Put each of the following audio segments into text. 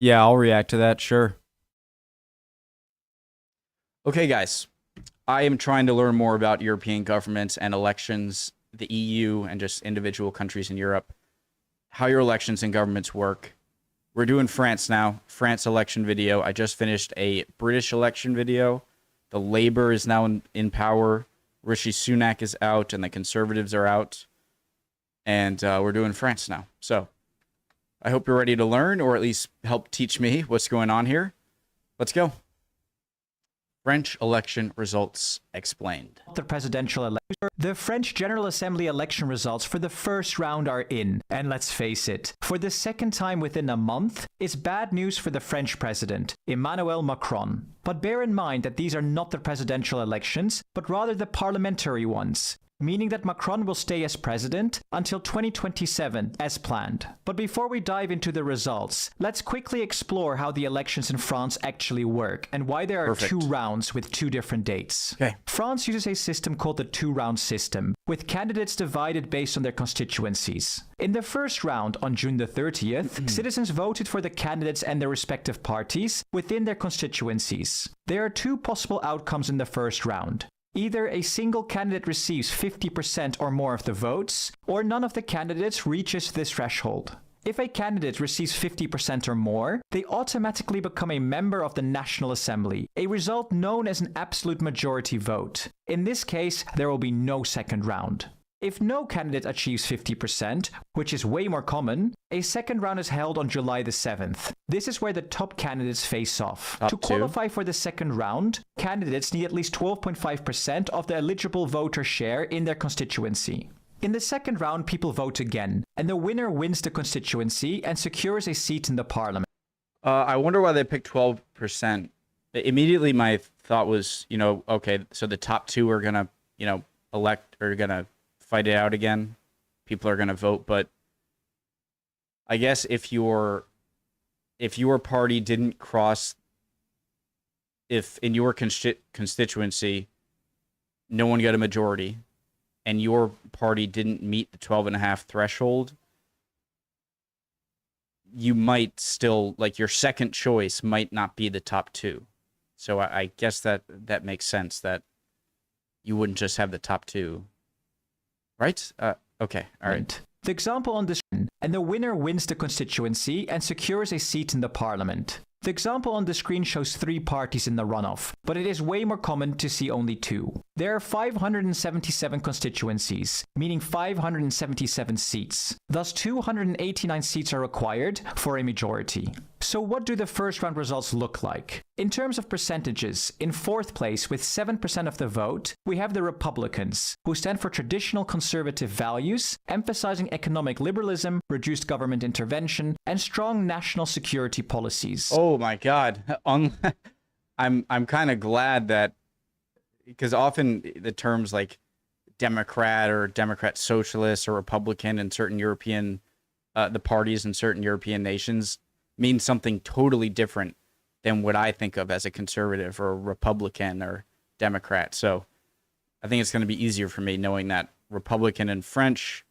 Yeah, I'll react to that, sure. Okay, guys. I am trying to learn more about European governments and elections, the EU, and just individual countries in Europe, how your elections and governments work. We're doing France now, France election video. I just finished a British election video. The Labour is now in power. Rishi Sunak is out, and the Conservatives are out. And we're doing France now. So I hope you're ready to learn, or at least help teach me what's going on here. Let's go. French election results explained. The presidential election. The French General Assembly election results for the first round are in. And let's face it, for the second time within a month, it's bad news for the French president, Emmanuel Macron. But bear in mind that these are not the presidential elections, but rather the parliamentary ones, meaning that Macron will stay as president until 2027 as planned. But before we dive into the results, let's quickly explore how the elections in France actually work and why there are two rounds with two different dates. Okay. France uses a system called the two-round system, with candidates divided based on their constituencies. In the first round, on June the 30th, citizens voted for the candidates and their respective parties within their constituencies. There are two possible outcomes in the first round. Either a single candidate receives 50% or more of the votes, or none of the candidates reaches this threshold. If a candidate receives 50% or more, they automatically become a member of the National Assembly, a result known as an absolute majority vote. In this case, there will be no second round. If no candidate achieves 50%, which is way more common, a second round is held on July the 7th. This is where the top candidates face off. To qualify for the second round, candidates need at least 12.5% of the eligible voter share in their constituency. In the second round, people vote again, and the winner wins the constituency and secures a seat in the parliament. I wonder why they picked 12%. Immediately, my thought was, okay, so the top two are going to, elect or going to fight it out again. People are going to vote, but I guess if your party didn't cross, if in your constituency no one got a majority and your party didn't meet the 12.5 threshold, you might still, like, your second choice might not be the top two. So I guess that makes sense that you wouldn't just have the top two. Right? Okay. All right. The example on the screen, and the winner wins the constituency and secures a seat in the parliament. The example on the screen shows 3 parties in the runoff, but it is way more common to see only 2. There are 577 constituencies, meaning 577 seats. Thus, 289 seats are required for a majority. So what do the first round results look like? In terms of percentages, in 4th place with 7% of the vote, we have the Republicans, who stand for traditional conservative values, emphasizing economic liberalism, reduced government intervention, and strong national security policies. Oh my God. I'm kind of glad that, because often the terms like Democrat or Democrat Socialist or Republican in certain European, the parties in certain European nations mean something totally different than what I think of as a conservative or a Republican or Democrat. So I think it's going to be easier for me knowing that Republican in French,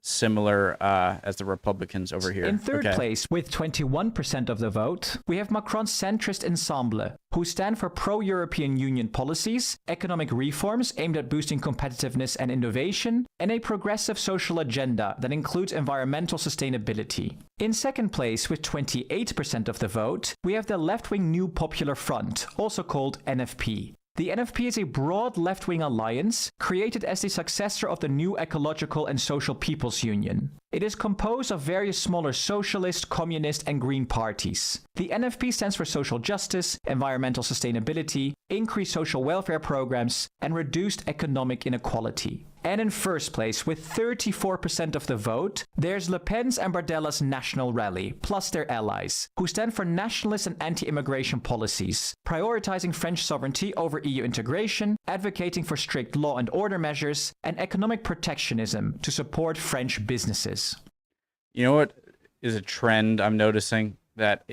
similar as the Republicans over here. In 3rd place, with 21% of the vote, we have Macron's centrist Ensemble, who stand for pro-European Union policies, economic reforms aimed at boosting competitiveness and innovation, and a progressive social agenda that includes environmental sustainability. In 2nd place, with 28% of the vote, we have the left-wing New Popular Front, also called NFP. The NFP is a broad left-wing alliance created as the successor of the new Ecological and Social People's Union. It is composed of various smaller socialist, communist, and green parties. The NFP stands for social justice, environmental sustainability, increased social welfare programs, and reduced economic inequality. And in 1st place, with 34% of the vote, there's Le Pen's and Bardella's National Rally, plus their allies, who stand for nationalist and anti-immigration policies, prioritizing French sovereignty over EU integration, advocating for strict law and order measures, and economic protectionism to support French businesses. You know what is a trend I'm noticing that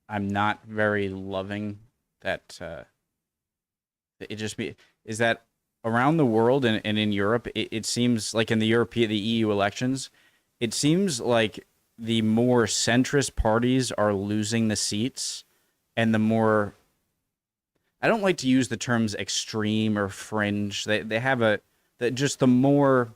I'm not very loving that it just be is that around the world and in Europe, it seems like in the EU elections, it seems like the more centrist parties are losing the seats, and the more, I don't like to use the terms extreme or fringe. They have just the more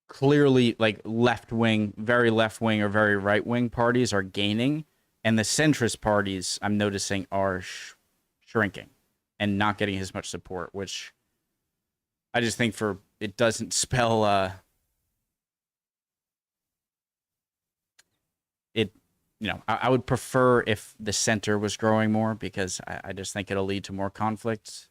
clearly like left wing, very left wing or very right wing parties are gaining, and the centrist parties I'm noticing are shrinking and not getting as much support, which I just think it doesn't spell it. I would prefer if the center was growing more, because I just think it'll lead to more conflict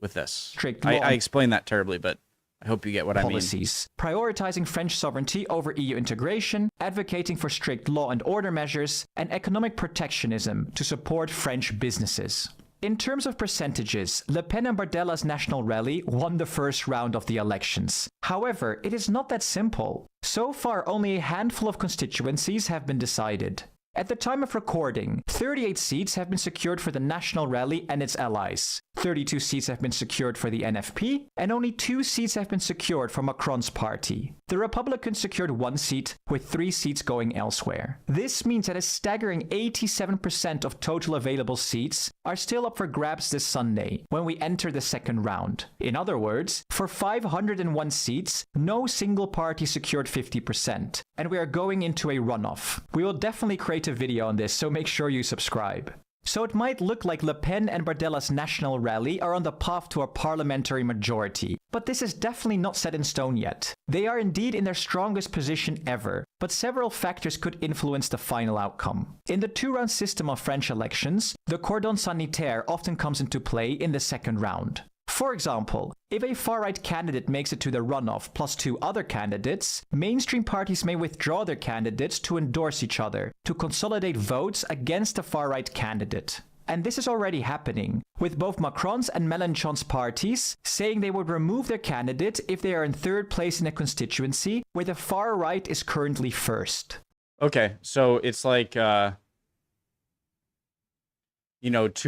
with this. Strict I explained that terribly, but I hope you get what policies, I mean. Prioritizing French sovereignty over EU integration, advocating for strict law and order measures, and economic protectionism to support French businesses. In terms of percentages, Le Pen and Bardella's National Rally won the first round of the elections. However, it is not that simple. So far, only a handful of constituencies have been decided. At the time of recording, 38 seats have been secured for the National Rally and its allies. 32 seats have been secured for the NFP, and only 2 seats have been secured for Macron's party. The Republicans secured 1 seat, with 3 seats going elsewhere. This means that a staggering 87% of total available seats are still up for grabs this Sunday, when we enter the second round. In other words, for 501 seats, no single party secured 50%, and we are going into a runoff. We will definitely create a video on this, so make sure you subscribe. So it might look like Le Pen and Bardella's National Rally are on the path to a parliamentary majority, but this is definitely not set in stone yet. They are indeed in their strongest position ever, but several factors could influence the final outcome. In the 2-round system of French elections, the cordon sanitaire often comes into play in the second round. For example, if a far-right candidate makes it to the runoff plus 2 other candidates, mainstream parties may withdraw their candidates to endorse each other, to consolidate votes against the far-right candidate. And this is already happening, with both Macron's and Mélenchon's parties saying they would remove their candidate if they are in 3rd place in a constituency where the far right is currently 1st. Okay, so it's like, 2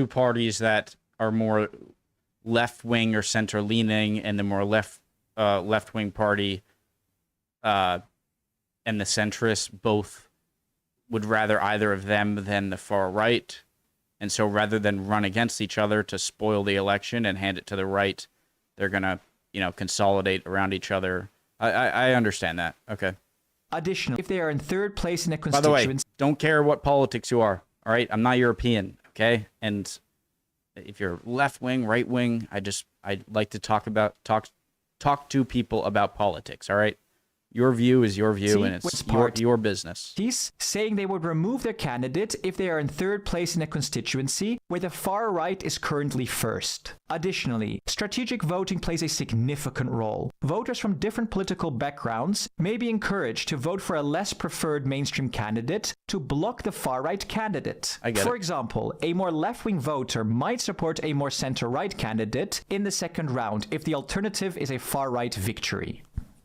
parties that are more left-wing or center-leaning, and the more left-wing party and the centrists both would rather either of them than the far right. And so rather than run against each other to spoil the election and hand it to the right, they're going to, consolidate around each other. I understand that. Okay. Additionally, if they are in 3rd place in a By the way, constituency... don't care what politics you are, all right? I'm not European, okay? And if you're left wing, right wing, I like to talk to people about politics, all right? Your view is your view, and it's your business. He's saying they would remove their candidate if they are in 3rd place in a constituency where the far right is currently 1st. Additionally, strategic voting plays a significant role. Voters from different political backgrounds may be encouraged to vote for a less preferred mainstream candidate to block the far-right candidate. For example, a more left-wing voter might support a more center-right candidate in the second round if the alternative is a far-right victory.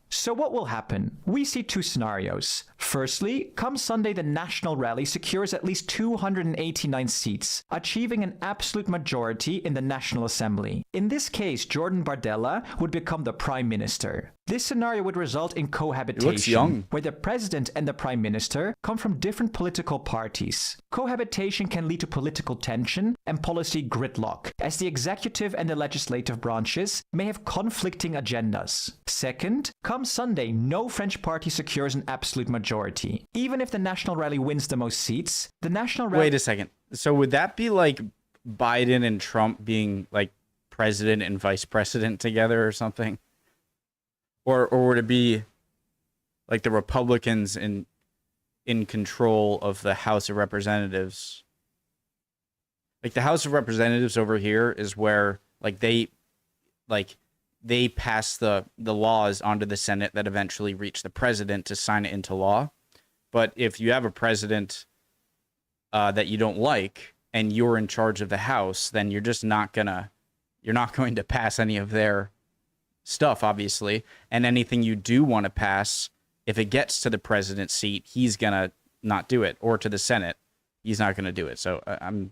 So what will happen? We see 2 scenarios. Firstly, come Sunday, the National Rally secures at least 289 seats, achieving an absolute majority in the National Assembly. In this case, Jordan Bardella would become the Prime Minister. This scenario would result in cohabitation, where the president and the prime minister come from different political parties. Cohabitation can lead to political tension and policy gridlock, as the executive and the legislative branches may have conflicting agendas. Second, come Sunday, no French party secures an absolute majority. Even if the National Rally wins the most seats, the National Rally... Wait a second. So would that be like Biden and Trump being like president and vice president together or something? Or would it be like the Republicans in control of the House of Representatives? Like the House of Representatives over here is where they pass the laws onto the Senate that eventually reach the president to sign it into law. But if you have a president that you don't like and you're in charge of the House, then you're not going to pass any of their stuff, obviously, and anything you do want to pass, if it gets to the president's seat, he's gonna not do it, or to the Senate, he's not gonna do it. So I'm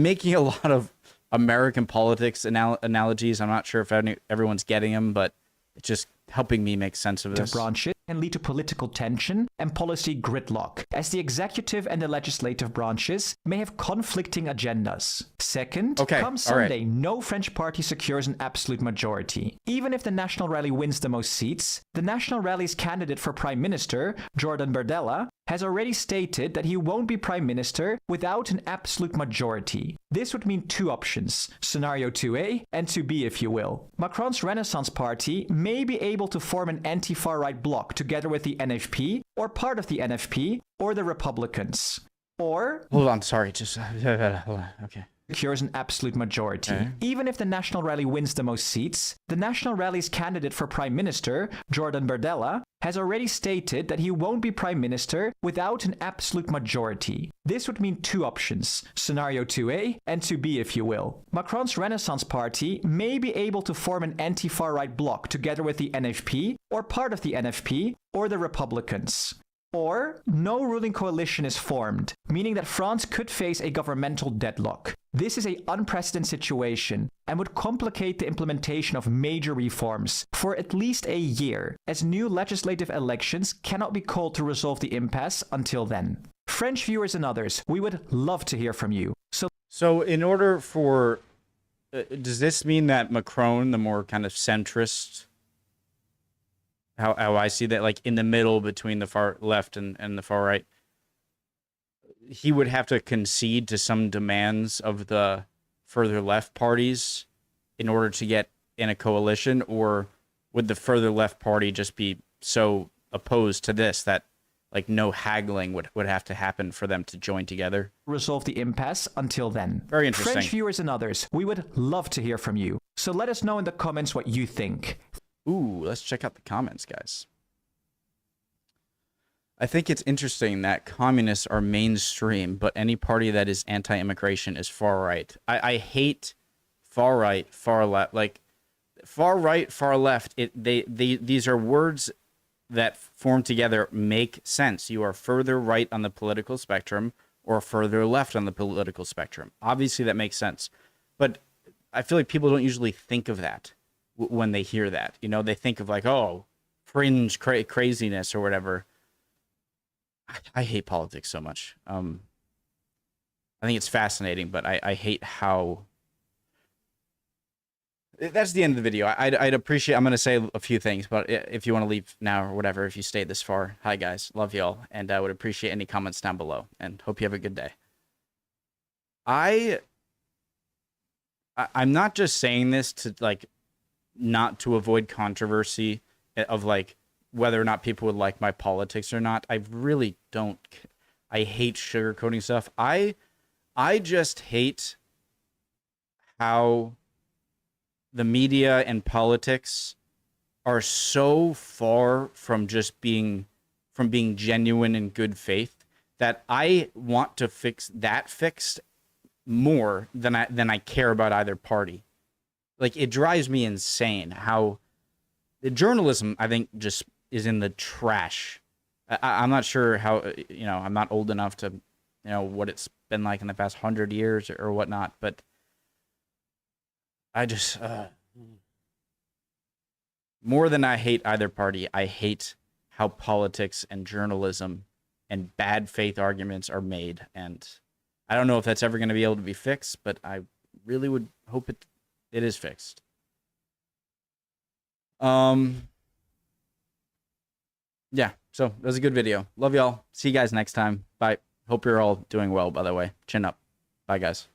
making a lot of American politics analogies. I'm not sure if everyone's getting them, but it's just helping me make sense of this. Branches can lead to political tension and policy gridlock, as the executive and the legislative branches may have conflicting agendas. Second, come Sunday, no French party secures an absolute majority. Even if the National Rally wins the most seats, the National Rally's candidate for Prime Minister, Jordan Bardella, has already stated that he won't be Prime Minister without an absolute majority. This would mean two options, scenario 2A and 2B if you will. Macron's Renaissance Party may be able to form an anti-far right bloc together with the NFP, or part of the NFP, or the Republicans. Or... Hold on, sorry, just... okay. Secures an absolute majority. Even if the National Rally wins the most seats, the National Rally's candidate for Prime Minister, Jordan Bardella, has already stated that he won't be Prime Minister without an absolute majority. This would mean two options, scenario 2A and 2B if you will. Macron's Renaissance Party may be able to form an anti-far right bloc together with the NFP, or part of the NFP, or the Republicans. Or, no ruling coalition is formed, meaning that France could face a governmental deadlock. This is an unprecedented situation and would complicate the implementation of major reforms for at least a year, as new legislative elections cannot be called to resolve the impasse until then. French viewers and others, we would love to hear from you. So in order for... does this mean that Macron, the more kind of centrist... How I see that, like in the middle between the far left and the far right, he would have to concede to some demands of the further left parties in order to get in a coalition? Or would the further left party just be so opposed to this that like no haggling would have to happen for them to join together? Resolve the impasse until then. Very interesting. French viewers and others, we would love to hear from you. So let us know in the comments what you think. Ooh, let's check out the comments, guys. I think it's interesting that communists are mainstream, but any party that is anti-immigration is far right. I hate far right, far left. Like far right, far left. These are words that form together make sense. You are further right on the political spectrum or further left on the political spectrum. Obviously, that makes sense, but I feel like people don't usually think of that when they hear that. You know, they think of like, oh, fringe craziness or whatever. I hate politics so much. I think it's fascinating, but I hate how... That's the end of the video. I'd appreciate... I'm going to say a few things, but if you want to leave now or whatever, if you stayed this far, hi guys, love y'all, and I would appreciate any comments down below, and hope you have a good day. I'm not just saying this to like not to avoid controversy of like whether or not people would like my politics or not. I really don't. I hate sugarcoating stuff. I just hate how the media and politics are so far from just being genuine and good faith that I want to fix that fixed more than I care about either party. Like, it drives me insane how the journalism, I think, just is in the trash. I'm not sure how, you know, I'm not old enough to, you know, what it's been like in the past 100 years or whatnot, but I just, more than I hate either party, I hate how politics and journalism and bad faith arguments are made. And I don't know if that's ever going to be able to be fixed, but I really would hope it is fixed. Yeah, so that was a good video. Love y'all. See you guys next time. Bye. Hope you're all doing well, by the way. Chin up. Bye, guys.